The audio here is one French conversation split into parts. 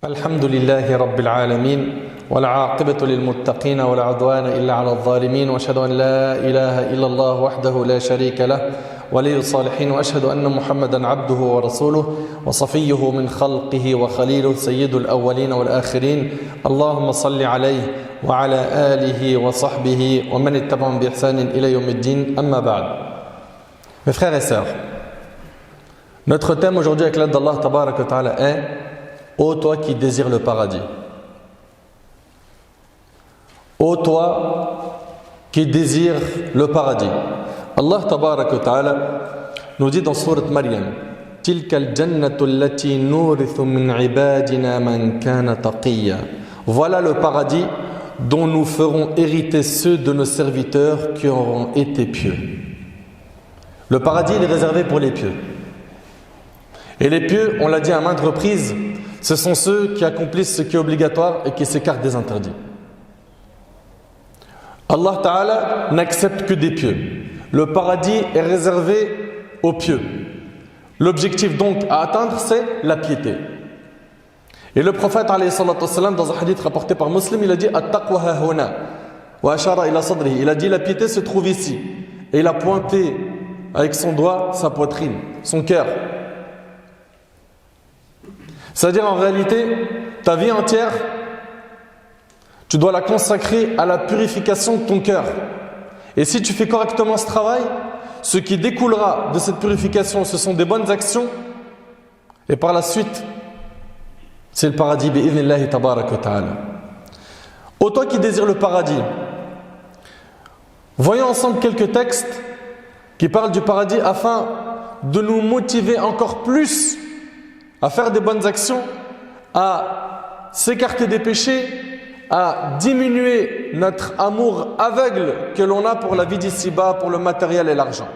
الحمد لله رب العالمين والعاقبة للمتقين ولا عدوان إلا على الظالمين وأشهد أن لا إله إلا الله وحده لا شريك له ولي الصالحين وأشهد أن محمدا عبده ورسوله وصفيه من خلقه وخليله سيد الأولين والآخرين اللهم صل عليه وعلى آله وصحبه ومن اتبعهم بإحسان إلى يوم الدين أما بعد. Mes frères et sœurs, notre thème aujourd'hui avec l'aide d'Allah Tabaraka wa Ta'ala est ô toi qui désires le paradis. Ô toi qui désires le paradis. Allah Tabaraka wa Ta'ala nous dit dans sourate Maryam Tilka al-jannatu allati nurithu min ibadina man kana taqiyya. Voilà le paradis dont nous ferons hériter ceux de nos serviteurs qui auront été pieux. Le paradis il est réservé pour les pieux. Et les pieux, on l'a dit à maintes reprises, ce sont ceux qui accomplissent ce qui est obligatoire et qui s'écartent des interdits. Allah Ta'ala n'accepte que des pieux. Le paradis est réservé aux pieux. L'objectif donc à atteindre, c'est la piété. Et le prophète alayhi salatu wassalam, dans un hadith rapporté par Muslim, il a dit At-taqwa hahuna wa ashara ila sadrihi. Il a dit la piété se trouve ici. Et il a pointé avec son doigt sa poitrine, son cœur. C'est-à-dire en réalité, ta vie entière, tu dois la consacrer à la purification de ton cœur. Et si tu fais correctement ce travail, ce qui découlera de cette purification, ce sont des bonnes actions. Et par la suite, c'est le paradis. Bi'idhnillahi tabaraka wa ta'ala. Ô toi qui désires le paradis, voyons ensemble quelques textes qui parlent du paradis afin de nous motiver encore plus à faire des bonnes actions, à s'écarter des péchés, à diminuer notre amour aveugle que l'on a pour la vie d'ici-bas, pour le matériel et l'argent.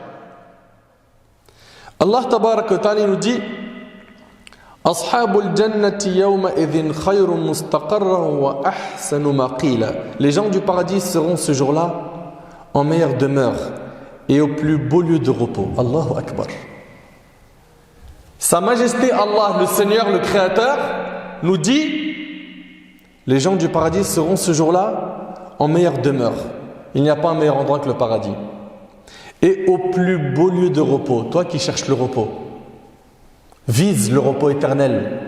Allah Tabaraka wa Ta'ala nous dit Ashabul jannati yawma idhin khayrun mustaqarran wa ahsanu maqila. Les gens du paradis seront ce jour-là en meilleure demeure et au plus beau lieu de repos. Allahu Akbar. Sa Majesté Allah, le Seigneur, le Créateur, nous dit les gens du paradis seront ce jour-là en meilleure demeure. Il n'y a pas un meilleur endroit que le paradis. Et au plus beau lieu de repos, toi qui cherches le repos, vise le repos éternel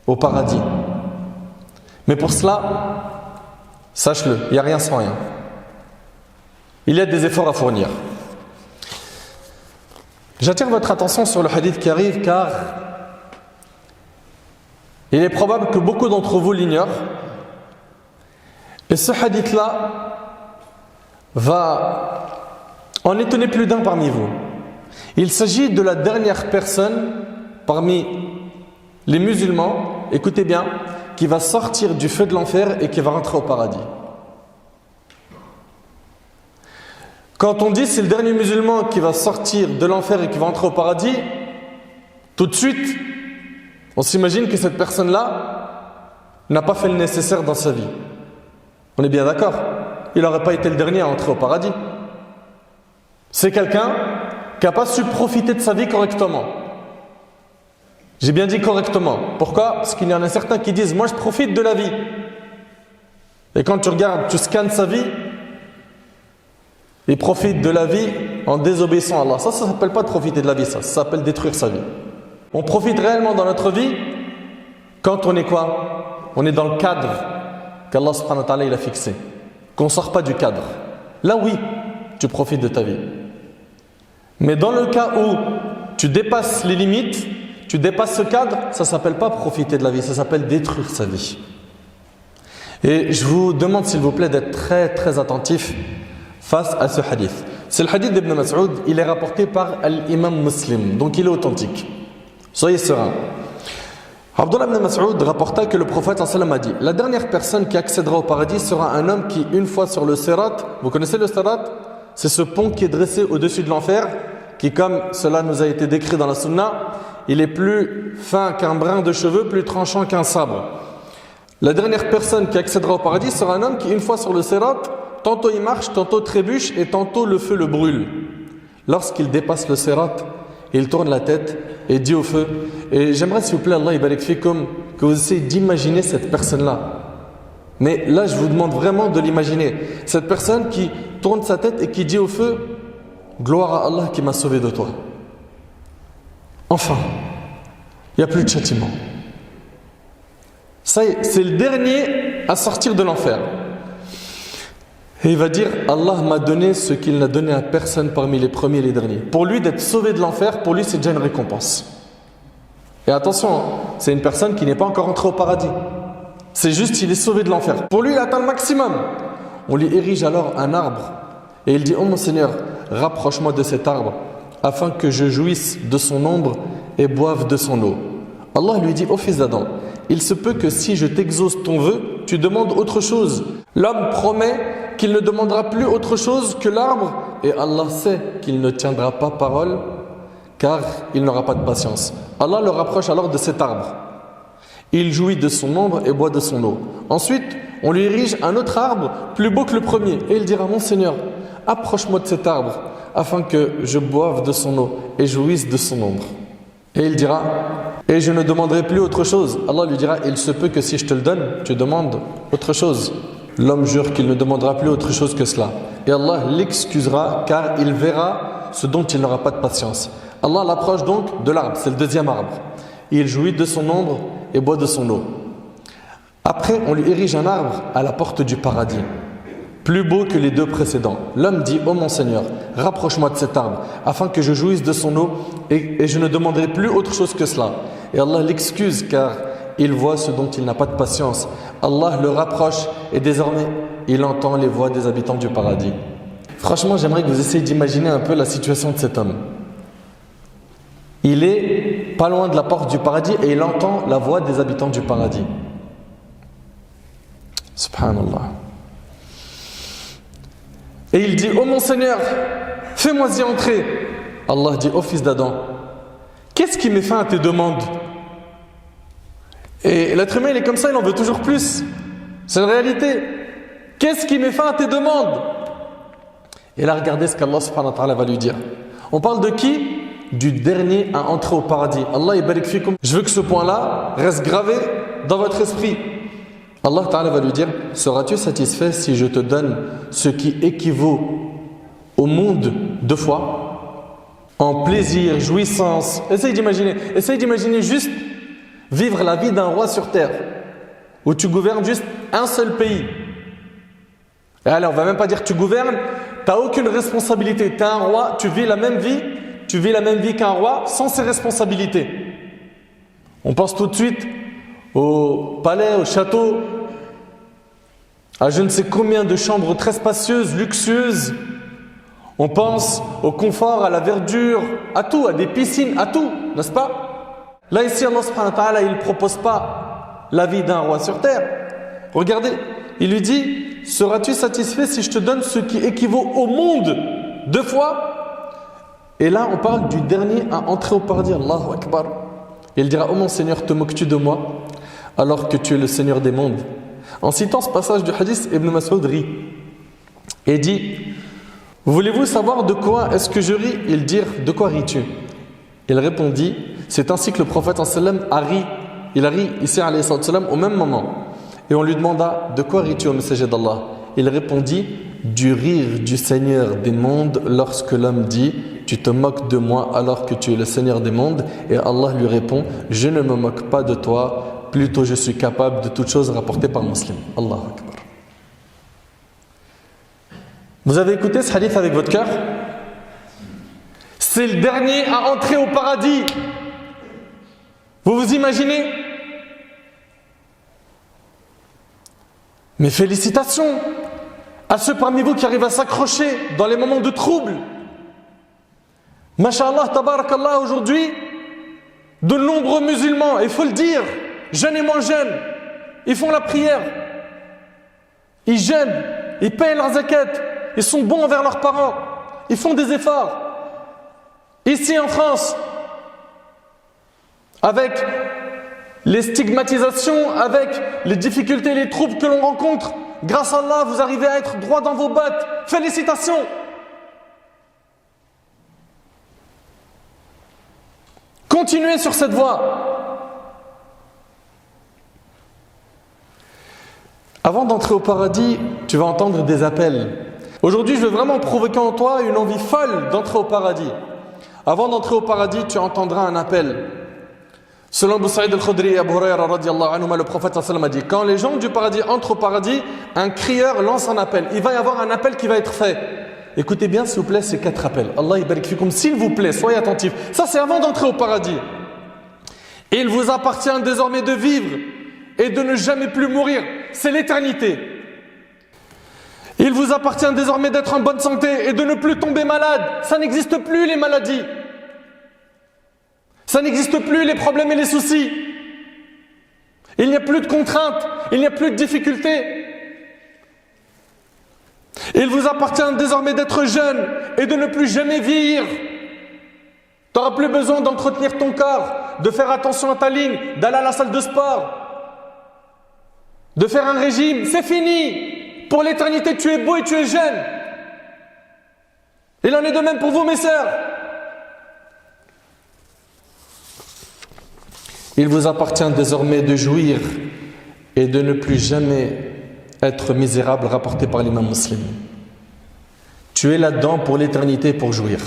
au paradis. Mais pour cela, sache-le, il n'y a rien sans rien. Il y a des efforts à fournir. J'attire votre attention sur le hadith qui arrive car il est probable que beaucoup d'entre vous l'ignorent. Et ce hadith-là va en étonner plus d'un parmi vous. Il s'agit de la dernière personne parmi les musulmans, écoutez bien, qui va sortir du feu de l'enfer et qui va rentrer au paradis. Quand on dit c'est le dernier musulman qui va sortir de l'enfer et qui va entrer au paradis, tout de suite, on s'imagine que cette personne-là n'a pas fait le nécessaire dans sa vie. On est bien d'accord? Il n'aurait pas été le dernier à entrer au paradis. C'est quelqu'un qui n'a pas su profiter de sa vie correctement. J'ai bien dit correctement. Pourquoi? Parce qu'il y en a certains qui disent « Moi je profite de la vie ». Et quand tu regardes, tu scannes sa vie, il profite de la vie en désobéissant à Allah. Ça ne s'appelle pas de profiter de la vie, ça s'appelle détruire sa vie. On profite réellement dans notre vie quand on est quoi? On est dans le cadre qu'Allah subhanahu wa ta'ala il a fixé. Qu'on ne sort pas du cadre. Là oui, tu profites de ta vie. Mais dans le cas où tu dépasses les limites, tu dépasses ce cadre, ça ne s'appelle pas profiter de la vie, ça s'appelle détruire sa vie. Et je vous demande s'il vous plaît d'être très très attentif face à ce hadith. C'est le hadith d'Ibn Mas'ud, il est rapporté par l'imam Muslim, donc il est authentique. Soyez sereins. Abdullah ibn Mas'ud rapporta que le prophète sallam a dit la dernière personne qui accédera au paradis sera un homme qui, une fois sur le Sirat, vous connaissez le Sirat? C'est ce pont qui est dressé au-dessus de l'enfer, qui, comme cela nous a été décrit dans la Sunna, il est plus fin qu'un brin de cheveux, plus tranchant qu'un sabre. La dernière personne qui accédera au paradis sera un homme qui, une fois sur le Sirat, tantôt il marche, tantôt trébuche et tantôt le feu le brûle. Lorsqu'il dépasse le Sirat, il tourne la tête et dit au feu. Et j'aimerais s'il vous plaît, Allah ibarik fikum, que vous essayez d'imaginer cette personne-là. Mais là, je vous demande vraiment de l'imaginer. Cette personne qui tourne sa tête et qui dit au feu, gloire à Allah qui m'a sauvé de toi. Enfin, il n'y a plus de châtiment. Ça y est, c'est le dernier à sortir de l'enfer. Et il va dire, Allah m'a donné ce qu'il n'a donné à personne parmi les premiers et les derniers. Pour lui, d'être sauvé de l'enfer, pour lui, c'est déjà une récompense. Et attention, c'est une personne qui n'est pas encore entrée au paradis. C'est juste qu'il est sauvé de l'enfer. Pour lui, il atteint le maximum. On lui érige alors un arbre. Et il dit, oh mon Seigneur, rapproche-moi de cet arbre, afin que je jouisse de son ombre et boive de son eau. Allah lui dit, ô fils d'Adam, il se peut que si je t'exauce ton vœu, tu demandes autre chose. L'homme promet qu'il ne demandera plus autre chose que l'arbre, et Allah sait qu'il ne tiendra pas parole, car il n'aura pas de patience. Allah le rapproche alors de cet arbre. Il jouit de son ombre et boit de son eau. Ensuite, on lui érige un autre arbre plus beau que le premier, et il dira, mon Seigneur, approche-moi de cet arbre, afin que je boive de son eau et jouisse de son ombre. Et il dira, et je ne demanderai plus autre chose. Allah lui dira, il se peut que si je te le donne, tu demandes autre chose. L'homme jure qu'il ne demandera plus autre chose que cela. Et Allah l'excusera car il verra ce dont il n'aura pas de patience. Allah l'approche donc de l'arbre, c'est le deuxième arbre. Il jouit de son ombre et boit de son eau. Après, on lui érige un arbre à la porte du paradis, plus beau que les deux précédents. L'homme dit, ô mon Seigneur, rapproche-moi de cet arbre, afin que je jouisse de son eau et je ne demanderai plus autre chose que cela. Et Allah l'excuse car il voit ce dont il n'a pas de patience. Allah le rapproche et désormais, il entend les voix des habitants du paradis. Franchement, j'aimerais que vous essayiez d'imaginer un peu la situation de cet homme. Il est pas loin de la porte du paradis et il entend la voix des habitants du paradis. Subhanallah. Et il dit, ô mon Seigneur, fais-moi y entrer. Allah dit, ô fils d'Adam, qu'est-ce qui met fin à tes demandes? Et l'être humain, il est comme ça, il en veut toujours plus. C'est une réalité. Qu'est-ce qui met fin à tes demandes? Et là, regardez ce qu'Allah subhanahu wa ta'ala va lui dire. On parle de qui? Du dernier à entrer au paradis. Allah yabarik fikum. Je veux que ce point-là reste gravé dans votre esprit. Allah ta'ala va lui dire, seras-tu satisfait si je te donne ce qui équivaut au monde 2 fois? En plaisir, jouissance. Essaye d'imaginer juste vivre la vie d'un roi sur terre, où tu gouvernes juste un seul pays. Et allez, on va même pas dire que tu gouvernes, tu n'as aucune responsabilité. Tu es un roi, tu vis la même vie qu'un roi sans ses responsabilités. On pense tout de suite au palais, au château, à je ne sais combien de chambres très spacieuses, luxueuses. On pense au confort, à la verdure, à tout, à des piscines, à tout, n'est-ce pas? Là ici, Allah subhanahu wa ta'ala, il ne propose pas la vie d'un roi sur terre. Regardez, il lui dit, seras-tu satisfait si je te donne ce qui équivaut au monde 2 fois? Et là, on parle du dernier à entrer au paradis. Allahu Akbar. Il dira, oh mon Seigneur, te moques-tu de moi alors que tu es le Seigneur des mondes? En citant ce passage du hadith, Ibn Mas'ud rit et dit, voulez-vous savoir de quoi est-ce que je ris? Il dit, de quoi ris-tu? Il répondit, c'est ainsi que le prophète a ri. Il a ri ici au même moment. Et on lui demanda, de quoi ris-tu au messager d'Allah? Il répondit, du rire du Seigneur des mondes lorsque l'homme dit, tu te moques de moi alors que tu es le Seigneur des mondes. Et Allah lui répond, je ne me moque pas de toi, plutôt je suis capable de toutes choses rapportées par Muslim. Allahu Akbar. Vous avez écouté ce hadith avec votre cœur? C'est le dernier à entrer au paradis. Vous vous imaginez? Mais félicitations à ceux parmi vous qui arrivent à s'accrocher dans les moments de trouble. Masha'Allah, tabarakallah, aujourd'hui, de nombreux musulmans, il faut le dire, jeunes et moins jeunes, ils font la prière, ils jeûnent, ils payent leurs zakat, ils sont bons envers leurs parents, ils font des efforts. Ici en France, avec les stigmatisations, avec les difficultés, les troubles que l'on rencontre, grâce à Allah, vous arrivez à être droit dans vos bottes. Félicitations! Continuez sur cette voie. Avant d'entrer au paradis, tu vas entendre des appels. Aujourd'hui, je veux vraiment provoquer en toi une envie folle d'entrer au paradis. Avant d'entrer au paradis, tu entendras un appel. Selon Abu Sa'id al-Khudri et Abu Hurayra radiyallahu anhuma, le prophète sallallahu alayhi wa sallam a dit: quand les gens du paradis entrent au paradis, un crieur lance un appel. Il va y avoir un appel qui va être fait. Écoutez bien s'il vous plaît ces 4 appels. Allah yabarik fikoum, s'il vous plaît, soyez attentifs. Ça c'est avant d'entrer au paradis. Il vous appartient désormais de vivre et de ne jamais plus mourir. C'est l'éternité. Il vous appartient désormais d'être en bonne santé et de ne plus tomber malade. Ça n'existe plus les maladies. Ça n'existe plus les problèmes et les soucis. Il n'y a plus de contraintes, il n'y a plus de difficultés. Il vous appartient désormais d'être jeune et de ne plus jamais vieillir. Tu n'auras plus besoin d'entretenir ton corps, de faire attention à ta ligne, d'aller à la salle de sport, de faire un régime. C'est fini. Pour l'éternité, tu es beau et tu es jeune. Il en est de même pour vous, mes sœurs. Il vous appartient désormais de jouir et de ne plus jamais être misérable, rapporté par l'imam Muslim. Tu es là-dedans pour l'éternité, pour jouir.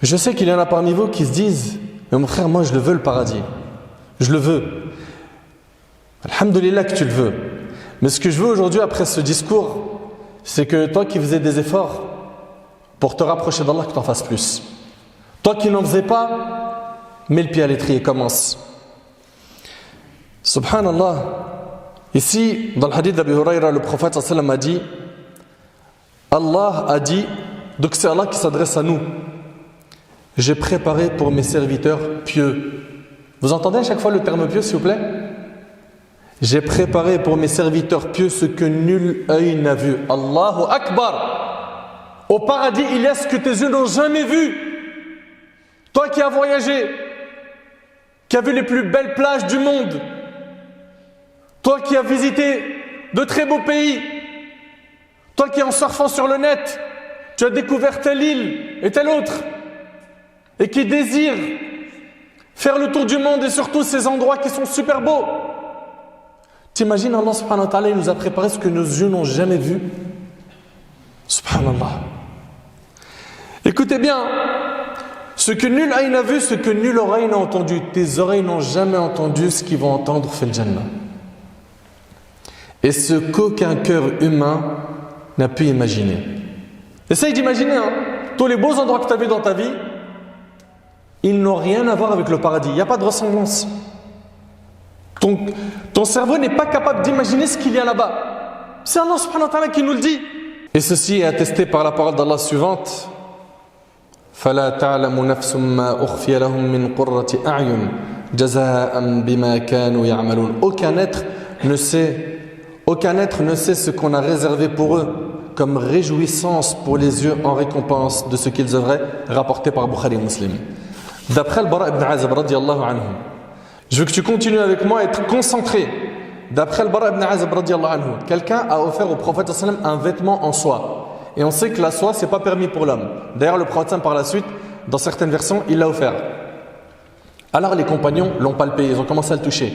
Je sais qu'il y en a parmi vous qui se disent: mais mon frère, moi je le veux le paradis. Je le veux. Alhamdulillah que tu le veux. Mais ce que je veux aujourd'hui après ce discours, c'est que toi qui faisais des efforts pour te rapprocher d'Allah, que tu en fasses plus. Toi qui n'en faisais pas, mets le pied à l'étrier, commence. Subhanallah. Ici, dans le hadith d'Abu Hurayra, le prophète sallallahu alayhi wa sallam a dit: Allah a dit, donc c'est Allah qui s'adresse à nous: j'ai préparé pour mes serviteurs pieux. Vous entendez à chaque fois le terme pieux, s'il vous plaît? J'ai préparé pour mes serviteurs pieux ce que nul œil n'a vu. Allahu Akbar. Au paradis, il y a ce que tes yeux n'ont jamais vu. Toi qui as voyagé, qui as vu les plus belles plages du monde, toi qui as visité de très beaux pays, toi qui en surfant sur le net, tu as découvert telle île et telle autre, et qui désire faire le tour du monde et surtout ces endroits qui sont super beaux. T'imagines, Allah subhanahu wa ta'ala, il nous a préparé ce que nos yeux n'ont jamais vu. Subhanallah. Écoutez bien, ce que nul œil n'a vu, ce que nulle oreille n'a entendu. Tes oreilles n'ont jamais entendu ce qu'ils vont entendre fil Jannah. Et ce qu'aucun cœur humain n'a pu imaginer. Essaye d'imaginer, tous les beaux endroits que tu as vus dans ta vie, ils n'ont rien à voir avec le paradis. Il n'y a pas de ressemblance. Ton cerveau n'est pas capable d'imaginer ce qu'il y a là-bas. C'est Allah subhanahu wa ta'ala qui nous le dit. Et ceci est attesté par la parole d'Allah suivante: فَلَا تَعْلَمُ نَفْسٌ مَا أُخْفِيَ لَهُم مِّن قُرَّةِ أَعْيُنٍ جَزَاءً بِمَا كَانُوا يَعْمَلُونَ. Aucun être ne sait ce qu'on a réservé pour eux comme réjouissance pour les yeux en récompense de ce qu'ils œuvraient, rapporté par Bukhari et Muslim. D'après le Bara ibn Azib radiyallahu anhu, je veux que tu continues avec moi à être concentré. D'après le Bara ibn Azib radiyallahu anhu, quelqu'un a offert au prophète sallam un vêtement en soie. Et on sait que la soie, c'est pas permis pour l'homme. D'ailleurs, le prophète par la suite, dans certaines versions, il l'a offert. Alors les compagnons l'ont palpé, ils ont commencé à le toucher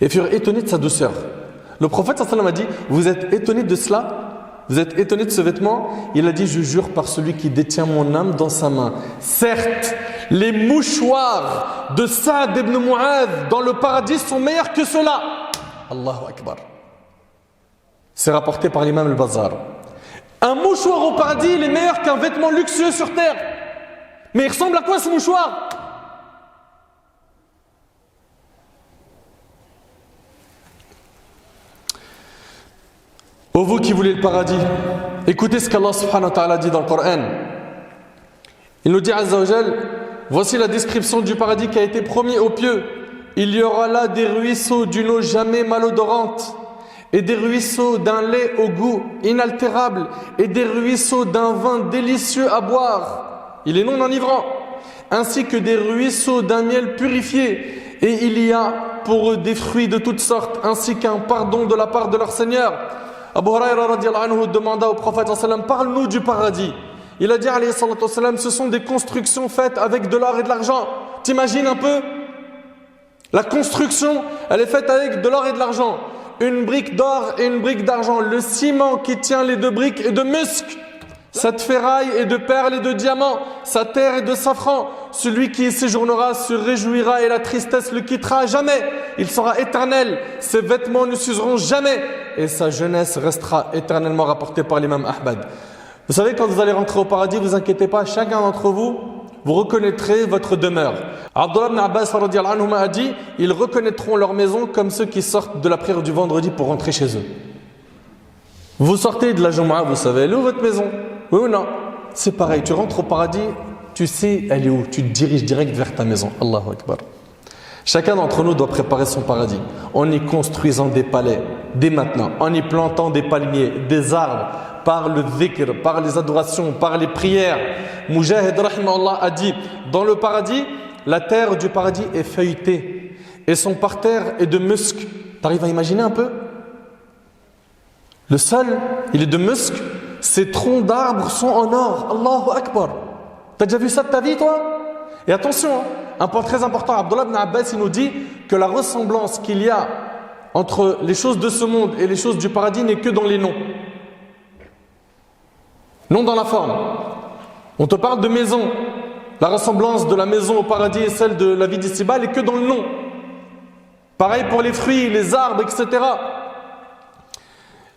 et furent étonnés de sa douceur. Le prophète sallam a dit: vous êtes étonnés de cela? Vous êtes étonnés de ce vêtement? Il a dit: je jure par celui qui détient mon âme dans sa main. Certes, les mouchoirs de Sa'd ibn Mu'adh dans le paradis sont meilleurs que cela. Allahu Akbar. C'est rapporté par l'imam al-Bazzar. Un mouchoir au paradis, il est meilleur qu'un vêtement luxueux sur terre. Mais il ressemble à quoi ce mouchoir? Ô vous qui voulez le paradis, écoutez ce qu'Allah subhanahu wa ta'ala dit dans le Coran. Il nous dit Azza wa Jal: voici la description du paradis qui a été promis aux pieux. Il y aura là des ruisseaux d'une eau jamais malodorante, et des ruisseaux d'un lait au goût inaltérable, et des ruisseaux d'un vin délicieux à boire, il est non enivrant, ainsi que des ruisseaux d'un miel purifié, et il y a pour eux des fruits de toutes sortes, ainsi qu'un pardon de la part de leur Seigneur. Abu Hurayra radiyallahu anhu demanda au prophète sallallahu alayhi wa sallam: parle-nous du paradis. Il a dit alayhi salatu wa sallam: ce sont des constructions faites avec de l'or et de l'argent. T'imagines un peu? La construction, elle est faite avec de l'or et de l'argent. Une brique d'or et une brique d'argent. Le ciment qui tient les deux briques est de musc. Cette ferraille est de perles et de diamants. Sa terre est de safran. Celui qui y séjournera se réjouira et la tristesse le quittera à jamais. Il sera éternel. Ses vêtements ne s'useront jamais. Et sa jeunesse restera éternellement, rapportée par l'imam Ahmad. Vous savez, quand vous allez rentrer au paradis, vous inquiétez pas, chacun d'entre vous, vous reconnaîtrez votre demeure. Abdullah ibn Abbas radiyallahu anhu a dit, ils reconnaîtront leur maison comme ceux qui sortent de la prière du vendredi pour rentrer chez eux. Vous sortez de la Jumu'ah, vous savez, elle est où votre maison? Oui ou non? C'est pareil, tu rentres au paradis, tu sais elle est où, tu te diriges direct vers ta maison. Allahu Akbar. Chacun d'entre nous doit préparer son paradis en y construisant des palais dès maintenant, en y plantant des palmiers, des arbres, par le dhikr, par les adorations, par les prières. Mujahid rahimahullah a dit, dans le paradis, la terre du paradis est feuilletée et son parterre est de musc. T'arrives à imaginer un peu? Le sol, il est de musc, ses troncs d'arbres sont en or. Allahu Akbar. T'as déjà vu ça de ta vie, toi? Et attention, un point très important, Abdullah ibn Abbas, il nous dit que la ressemblance qu'il y a entre les choses de ce monde et les choses du paradis n'est que dans les noms. Non dans la forme. On te parle de maison. La ressemblance de la maison au paradis et celle de la vie d'ici-bas n'est que dans le nom. Pareil pour les fruits, les arbres, etc.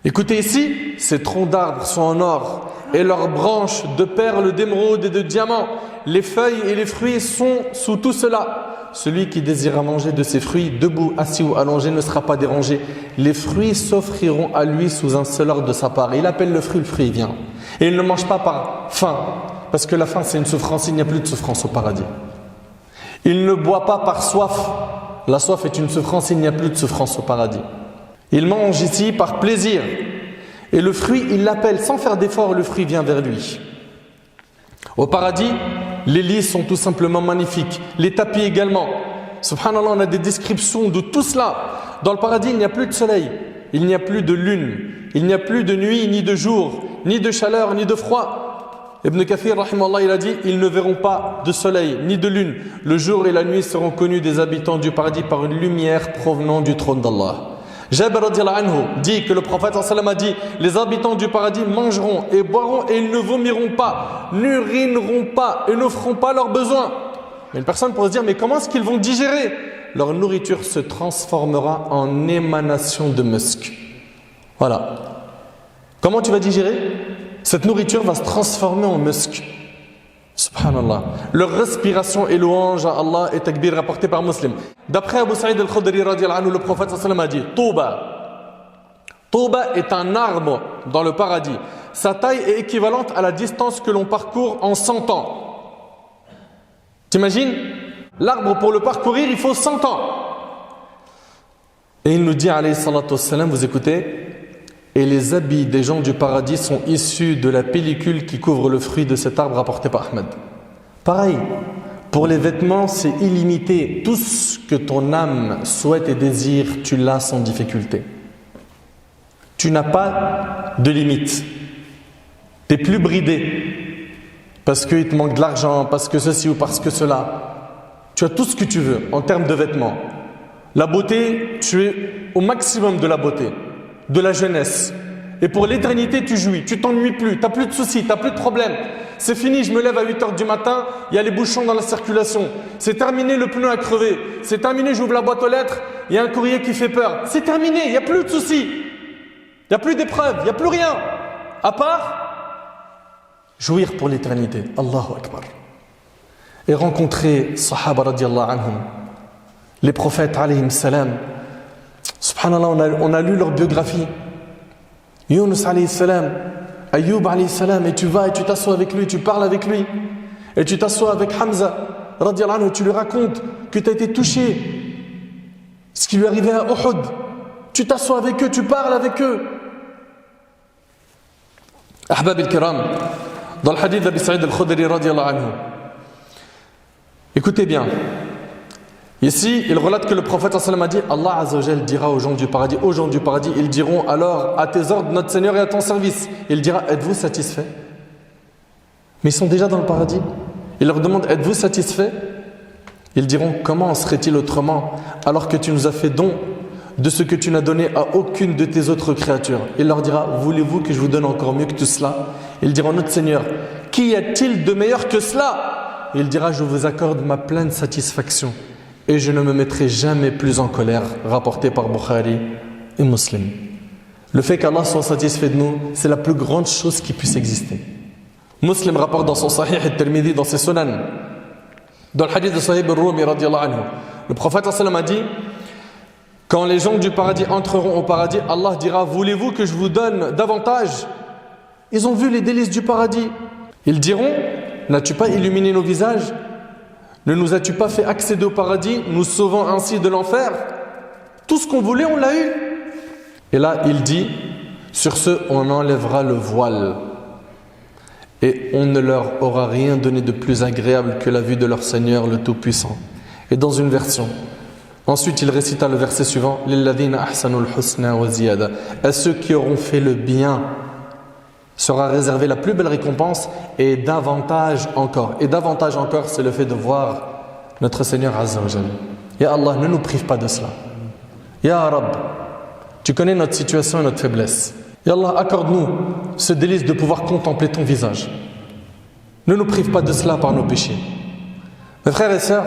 Écoutez ici, ces troncs d'arbres sont en or et leurs branches de perles, d'émeraude et de diamants. Les feuilles et les fruits sont sous tout cela. Celui qui désirera manger de ces fruits, debout, assis ou allongé, ne sera pas dérangé. Les fruits s'offriront à lui sous un seul ordre de sa part. Il appelle le fruit vient. Et il ne mange pas par faim, parce que la faim c'est une souffrance, il n'y a plus de souffrance au paradis. Il ne boit pas par soif. La soif est une souffrance, il n'y a plus de souffrance au paradis. Il mange ici par plaisir. Et le fruit, il l'appelle sans faire d'effort, le fruit vient vers lui. Au paradis, les lits sont tout simplement magnifiques. Les tapis également. Subhanallah, on a des descriptions de tout cela. Dans le paradis, il n'y a plus de soleil. Il n'y a plus de lune. Il n'y a plus de nuit, ni de jour, ni de chaleur, ni de froid. Ibn Kathir, rahimahullah, il a dit, ils ne verront pas de soleil, ni de lune. Le jour et la nuit seront connus des habitants du paradis par une lumière provenant du trône d'Allah. Jabir radiyallahu anhu dit que le prophète sallallahu alayhi wa sallam a dit, les habitants du paradis mangeront et boiront et ils ne vomiront pas, n'urineront pas et ne feront pas leurs besoins. Mais une personne pourrait se dire, mais comment est-ce qu'ils vont digérer? Leur nourriture se transformera en émanation de musc. Voilà. Comment tu vas digérer? Cette nourriture va se transformer en musc. Subhanallah. Leur respiration et louange à Allah et takbir rapporté par Muslim. D'après Abu Sa'id al-Khudri radiyallahu anhu, le prophète sallallahu alayhi wa sallam a dit, Touba. Touba est un arbre dans le paradis. Sa taille est équivalente à la distance que l'on parcourt en 100 ans. T'imagines? L'arbre pour le parcourir, il faut 100 ans. Et il nous dit, alayhi salatu wassalam, vous écoutez, et les habits des gens du paradis sont issus de la pellicule qui couvre le fruit de cet arbre rapporté par Ahmed. Pareil, pour les vêtements, c'est illimité. Tout ce que ton âme souhaite et désire, tu l'as sans difficulté. Tu n'as pas de limite. Tu n'es plus bridé parce qu'il te manque de l'argent, parce que ceci ou parce que cela. Tu as tout ce que tu veux en termes de vêtements. La beauté, tu es au maximum de la beauté, de la jeunesse. Et pour l'éternité, tu jouis, tu t'ennuies plus, tu n'as plus de soucis, tu n'as plus de problèmes. C'est fini, je me lève à 8h du matin, il y a les bouchons dans la circulation. C'est terminé, le pneu a crevé. C'est terminé, j'ouvre la boîte aux lettres, il y a un courrier qui fait peur. C'est terminé, il n'y a plus de soucis. Il n'y a plus d'épreuves, il n'y a plus rien. À part jouir pour l'éternité. Allahu Akbar. Et rencontrer Sahaba radiallahu anhum, les prophètes alayhim salam. Subhanallah, on a lu leur biographie. Yunus alayhi salam, Ayyub alayhi salam, et tu vas et tu t'assois avec lui, tu parles avec lui. Et tu t'assois avec Hamza radiallahu anhu, tu lui racontes que tu as été touché, ce qui lui est arrivé à Uhud. Tu t'assois avec eux, tu parles avec eux. Ahbab al-Kiram, dans le hadith d'Abi Sa'id al-Khudri radiallahu anhu. Écoutez bien. Ici, il relate que le prophète sallallahu alayhi wa sallam a dit, Allah azza wa jal dira aux gens du paradis, ils diront alors à tes ordres notre Seigneur et à ton service. Il dira, êtes-vous satisfaits? Mais ils sont déjà dans le paradis. Il leur demande, êtes-vous satisfaits? Ils diront, comment en serait-il autrement alors que tu nous as fait don de ce que tu n'as donné à aucune de tes autres créatures? Il leur dira, voulez-vous que je vous donne encore mieux que tout cela? Ils diront, notre Seigneur, qu'y a-t-il de meilleur que cela? Il dira, je vous accorde ma pleine satisfaction et je ne me mettrai jamais plus en colère, rapporté par Bukhari et Muslim. Le fait qu'Allah soit satisfait de nous, c'est la plus grande chose qui puisse exister. Muslim rapporte dans son Sahih al-Tirmidhi, dans ses Sunan, dans le hadith de Sahib al-Rumi radiyallahu anhu, le prophète sallam a dit, quand les gens du paradis entreront au paradis, Allah dira, voulez-vous que je vous donne davantage? Ils ont vu les délices du paradis. Ils diront, n'as-tu pas illuminé nos visages? Ne nous as-tu pas fait accéder au paradis, nous sauvant ainsi de l'enfer? Tout ce qu'on voulait, on l'a eu. Et là, il dit, sur ce, on enlèvera le voile. Et on ne leur aura rien donné de plus agréable que la vue de leur Seigneur le Tout-Puissant. Et dans une version, ensuite il récita le verset suivant, Lilladhina ahsanul husna wa ziyada. À ceux qui auront fait le bien sera réservée la plus belle récompense et davantage encore. Et davantage encore, c'est le fait de voir notre Seigneur Azza wa Jalla. Ya Allah, ne nous prive pas de cela. Ya Rabb, tu connais notre situation et notre faiblesse. Ya Allah, accorde-nous ce délice de pouvoir contempler ton visage. Ne nous prive pas de cela par nos péchés. Mes frères et sœurs,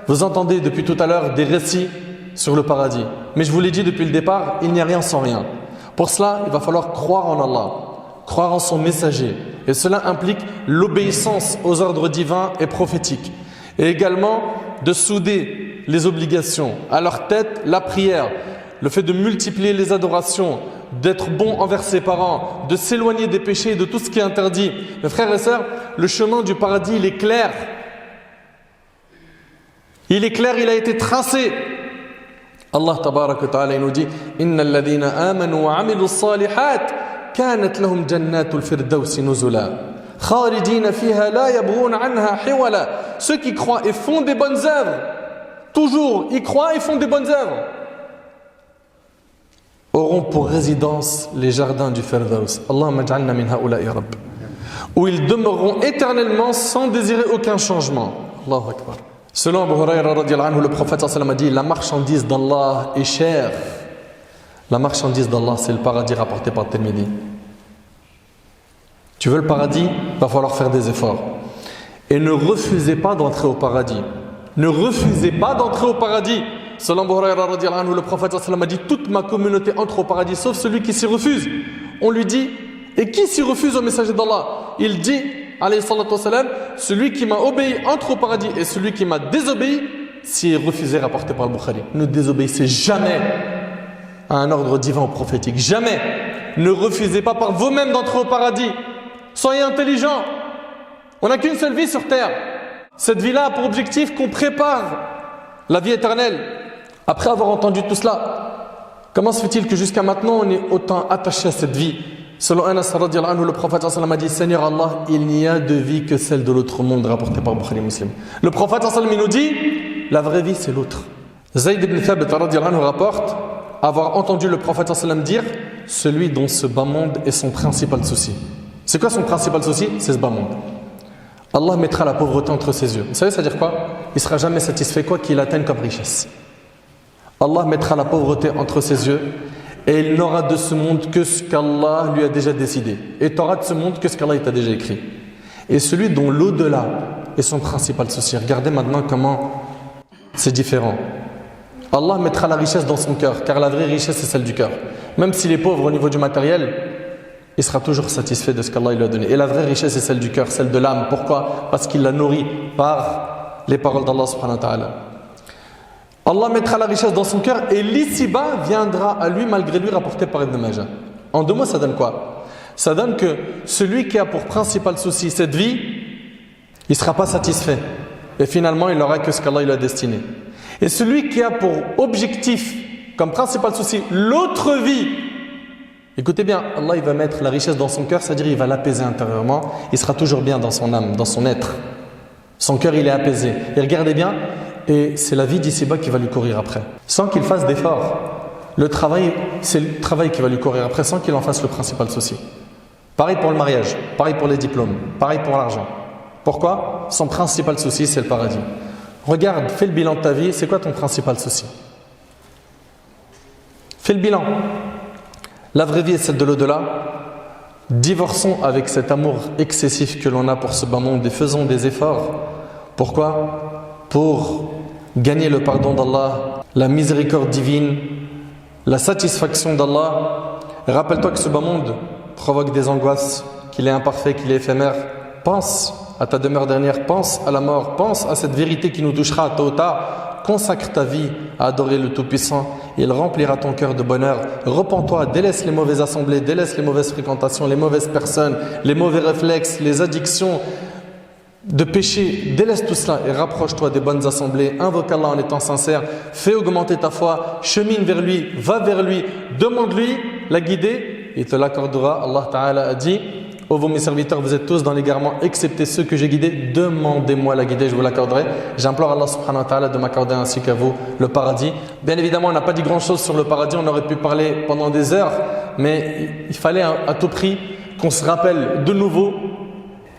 vous entendez depuis tout à l'heure des récits sur le paradis. Mais je vous l'ai dit depuis le départ, il n'y a rien sans rien. Pour cela, il va falloir croire en Allah, croire en son messager. Et cela implique l'obéissance aux ordres divins et prophétiques. Et également de souder les obligations. À leur tête, la prière, le fait de multiplier les adorations, d'être bon envers ses parents, de s'éloigner des péchés et de tout ce qui est interdit. Mes frères et sœurs, le chemin du paradis, il est clair. Il est clair, il a été tracé. Allah tabaraka wa ta'ala nous dit Inna alladhina amanu wa amilu salihat kanat lahum jannatul firdausi nuzula khalidina fiha la yabghuna anha hiwala. Ceux qui croient et font des bonnes œuvres, toujours, ils croient et font des bonnes œuvres, auront pour résidence les jardins du Firdaus. Allahumma ij'alna min ha'ula'i rabb. Où ils demeureront éternellement sans désirer aucun changement. Allahu Akbar. Selon Abu Hurayra radiyallahu anhu, le prophète sallallahu alayhi wa sallam a dit, la marchandise d'Allah est chère. La marchandise d'Allah, c'est le paradis rapporté par Tirmidhi. Tu veux le paradis, il va falloir faire des efforts. Et ne refusez pas d'entrer au paradis. Ne refusez pas d'entrer au paradis. Selon Abu Hurayra radiyallahu anhu, le prophète sallallahu alayhi wa sallam a dit, toute ma communauté entre au paradis sauf celui qui s'y refuse. On lui dit, et qui s'y refuse au messager d'Allah? Il dit, alayhi salatu wassalam, celui qui m'a obéi entre au paradis et celui qui m'a désobéi s'y est refusé, rapporté par le Bukhari. Ne désobéissez jamais à un ordre divin ou prophétique. Jamais. Ne refusez pas par vous-même d'entrer au paradis. Soyez intelligents. On n'a qu'une seule vie sur terre. Cette vie-là a pour objectif qu'on prépare la vie éternelle. Après avoir entendu tout cela, comment se fait-il que jusqu'à maintenant on est autant attaché à cette vie? Selon Anas radiyallahu anhu, le prophète sallallahu alayhi wa sallam a dit, Seigneur Allah, il n'y a de vie que celle de l'autre monde, rapporté par Bukhari Muslim. Le prophète sallallahu alayhi wa sallam nous dit, la vraie vie c'est l'autre. Zayd ibn Thabit radiyallahu anhu rapporte avoir entendu le prophète sallallahu alayhi wa sallam dire, celui dont ce bas monde est son principal souci. C'est quoi son principal souci? C'est ce bas monde. Allah mettra la pauvreté entre ses yeux. Vous savez ça veut dire quoi? Il ne sera jamais satisfait quoi qu'il atteigne comme richesse. Allah mettra la pauvreté entre ses yeux et il n'aura de ce monde que ce qu'Allah lui a déjà décidé. Et tu auras de ce monde que ce qu'Allah t'a déjà écrit. Et celui dont l'au-delà est son principal souci. Regardez maintenant comment c'est différent. Allah mettra la richesse dans son cœur, car la vraie richesse c'est celle du cœur. Même s'il est pauvre au niveau du matériel, il sera toujours satisfait de ce qu'Allah lui a donné. Et la vraie richesse c'est celle du cœur, celle de l'âme. Pourquoi? Parce qu'il la nourrit par les paroles d'Allah subhanahu wa ta'ala. Allah mettra la richesse dans son cœur et l'ici-bas viendra à lui malgré lui, rapporté par Ibn Majah. En deux mots, ça donne quoi? Ça donne que celui qui a pour principal souci cette vie, il ne sera pas satisfait. Et finalement, il n'aura que ce qu'Allah lui a destiné. Et celui qui a pour objectif, comme principal souci, l'autre vie, écoutez bien, Allah il va mettre la richesse dans son cœur, c'est-à-dire il va l'apaiser intérieurement, il sera toujours bien dans son âme, dans son être. Son cœur, il est apaisé. Et regardez bien, et c'est la vie d'ici-bas qui va lui courir après, sans qu'il fasse d'efforts. Le travail, c'est le travail qui va lui courir après, sans qu'il en fasse le principal souci. Pareil pour le mariage, pareil pour les diplômes, pareil pour l'argent. Pourquoi? Son principal souci, c'est le paradis. Regarde, fais le bilan de ta vie, c'est quoi ton principal souci? Fais le bilan. La vraie vie est celle de l'au-delà. Divorçons avec cet amour excessif que l'on a pour ce bas monde et faisons des efforts. Pourquoi? Pour gagner le pardon d'Allah, la miséricorde divine, la satisfaction d'Allah. Rappelle-toi que ce bas monde provoque des angoisses, qu'il est imparfait, qu'il est éphémère. Pense à ta demeure dernière, pense à la mort, pense à cette vérité qui nous touchera tôt ou tard. Consacre ta vie à adorer le Tout-Puissant et il remplira ton cœur de bonheur. Repens-toi, délaisse les mauvaises assemblées, délaisse les mauvaises fréquentations, les mauvaises personnes, les mauvais réflexes, les addictions de péché. Délaisse tout cela et rapproche-toi des bonnes assemblées. Invoque Allah en étant sincère, fais augmenter ta foi, chemine vers lui, va vers lui, demande-lui la guider, il te l'accordera. Allah Ta'ala a dit: ô vous mes serviteurs, vous êtes tous dans l'égarement, excepté ceux que j'ai guidés. Demandez-moi la guider, je vous l'accorderai. J'implore Allah subhanahu wa ta'ala de m'accorder ainsi qu'à vous le paradis. Bien évidemment, on n'a pas dit grand chose sur le paradis, on aurait pu parler pendant des heures, mais il fallait à tout prix qu'on se rappelle de nouveau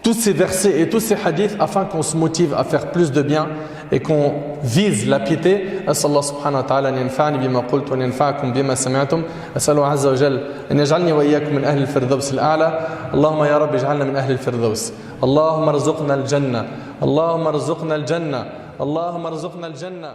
tous ces versets et tous ces hadiths afin qu'on se motive à faire plus de bien et qu'on vise la piété. أسأل الله سبحانه وتعالى أن ينفعني بما قلت وأن ينفعكم بما سمعتم. أسأله عز وجل أن يجعلني وإياكم من أهل الفردوس الأعلى. اللهم يا رب اجعلنا من أهل الفردوس. اللهم ارزقنا الجنة. اللهم ارزقنا الجنة. اللهم ارزقنا الجنة.